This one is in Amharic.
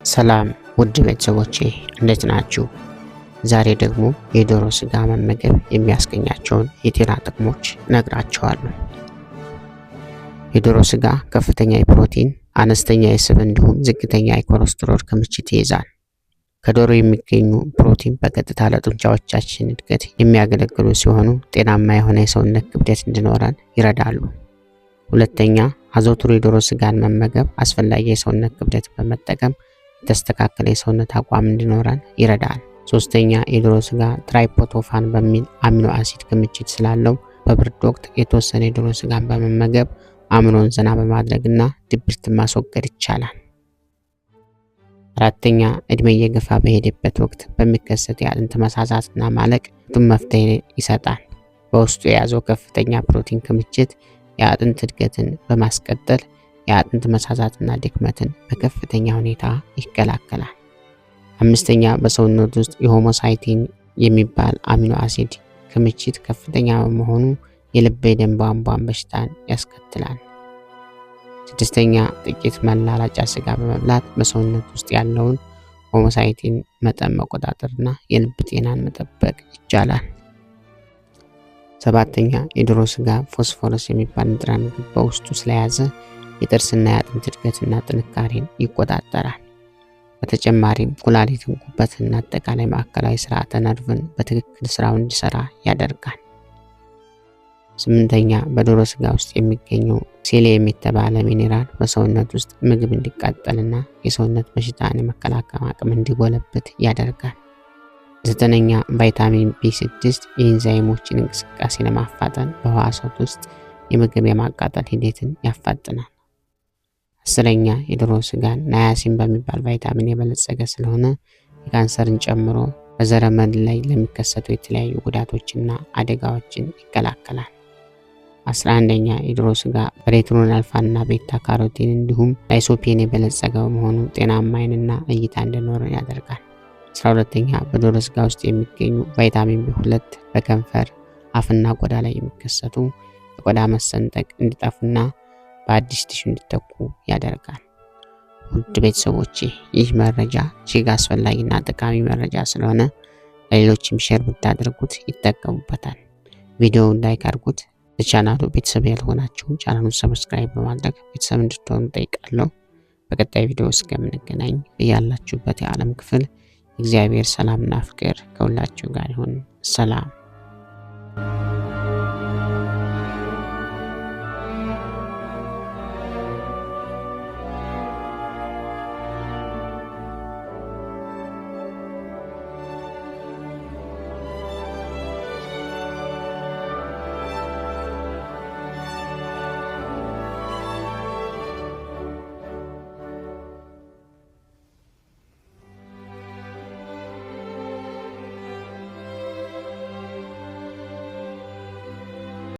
ሰላም ውድ ቤተሰቦቼ እንዴት ናችሁ? ዛሬ ደግሞ የዶሮ ስጋ መመገብ የሚያስገኛቸውን የጤና ጥቅሞች እነግራችኋለሁ። የዶሮ ስጋ ከፍተኛ የፕሮቲን፣ አነስተኛ የስብ እንዲሁም ዝቅተኛ የኮሌስትሮል ክምችት ይይዛል። ከዶሮ የሚገኙ ፕሮቲን በቀጥታ ለጡንቻዎቻችን እድገት የሚያገለግሉ ሲሆኑ ጤናማ የሆነ የሰውነት ክብደት እንዲኖረን ይረዳሉ። ሁለተኛ፣ አዘውትሮ የዶሮ ስጋን መመገብ አስፈላጊ የሰውነት ክብደት በመጠቀም የተስተካከለ የሰውነት አቋም እንዲኖረን ይረዳል። ሶስተኛ፣ የዶሮ ስጋ ትራይፖቶፋን በሚል አሚኖ አሲድ ክምችት ስላለው በብርድ ወቅት የተወሰነ የዶሮ ስጋን በመመገብ አእምሮን ዘና በማድረግና ድብርትን ማስወገድ ይቻላል። አራተኛ፣ እድሜ እየገፋ በሄደበት ወቅት በሚከሰት የአጥንት መሳሳትና ማለቅ መፍትሄ ይሰጣል። በውስጡ የያዘው ከፍተኛ ፕሮቲን ክምችት የአጥንት እድገትን በማስቀጠል የአጥንት መሳሳትና ድክመትን በከፍተኛ ሁኔታ ይከላከላል። አምስተኛ፣ በሰውነት ውስጥ የሆሞሳይቲን የሚባል አሚኖ አሲድ ክምችት ከፍተኛ በመሆኑ የልብ የደም ቧንቧን በሽታን ያስከትላል። ስድስተኛ፣ ጥቂት መላላጫ ስጋ በመብላት በሰውነት ውስጥ ያለውን ሆሞሳይቲን መጠን መቆጣጠርና የልብ ጤናን መጠበቅ ይቻላል። ሰባተኛ፣ የዶሮ ስጋ ፎስፎረስ የሚባል ንጥረ ምግብ በውስጡ ስለያዘ የጥርስና የአጥንት እድገትና ጥንካሬን ይቆጣጠራል። በተጨማሪም ኩላሊትን፣ ጉበትና አጠቃላይ ማዕከላዊ ስርዓተ ነርቭን በትክክል ስራውን እንዲሰራ ያደርጋል። ስምንተኛ፣ በዶሮ ስጋ ውስጥ የሚገኘው ሴሌኒየም የተባለ ሚኔራል በሰውነት ውስጥ ምግብ እንዲቃጠልና የሰውነት በሽታን የመከላከል አቅም እንዲጎለብት ያደርጋል። ዘጠነኛ፣ ቫይታሚን ቢ6 የኢንዛይሞችን እንቅስቃሴ ለማፋጠን በህዋሳት ውስጥ የምግብ የማቃጠል ሂደትን ያፋጥናል። አስረኛ፣ የዶሮ ስጋን ናያሲን በሚባል ቫይታሚን የበለጸገ ስለሆነ የካንሰርን ጨምሮ በዘረመል ላይ ለሚከሰቱ የተለያዩ ጉዳቶችና አደጋዎችን ይከላከላል። 11ኛ፣ የዶሮ ስጋ በሬቲኖል አልፋና ቤታ ካሮቲን እንዲሁም ላይሶፔን የበለጸገ በመሆኑ ጤናማ ዓይንና እይታ እንዲኖረን ያደርጋል። 12ኛ፣ በዶሮ ስጋ ውስጥ የሚገኙ ቫይታሚን ቢ2 በከንፈር አፍና ቆዳ ላይ የሚከሰቱ የቆዳ መሰንጠቅ እንዲጠፉና በአዲስ ቲሹ እንዲተኩ ያደርጋል። ውድ ቤተሰቦቼ ይህ መረጃ እጅግ አስፈላጊና ጠቃሚ መረጃ ስለሆነ ለሌሎችም ሼር ብታደርጉት ይጠቀሙበታል። ቪዲዮውን ላይክ አድርጉት። ለቻናሉ ቤተሰብ ያልሆናችሁ ቻናሉን ሰብስክራይብ በማድረግ ቤተሰብ እንድትሆኑ ጠይቃለሁ። በቀጣይ ቪዲዮ እስከምንገናኝ በያላችሁበት የዓለም ክፍል እግዚአብሔር ሰላምና ፍቅር ከሁላችሁ ጋር ይሁን። ሰላም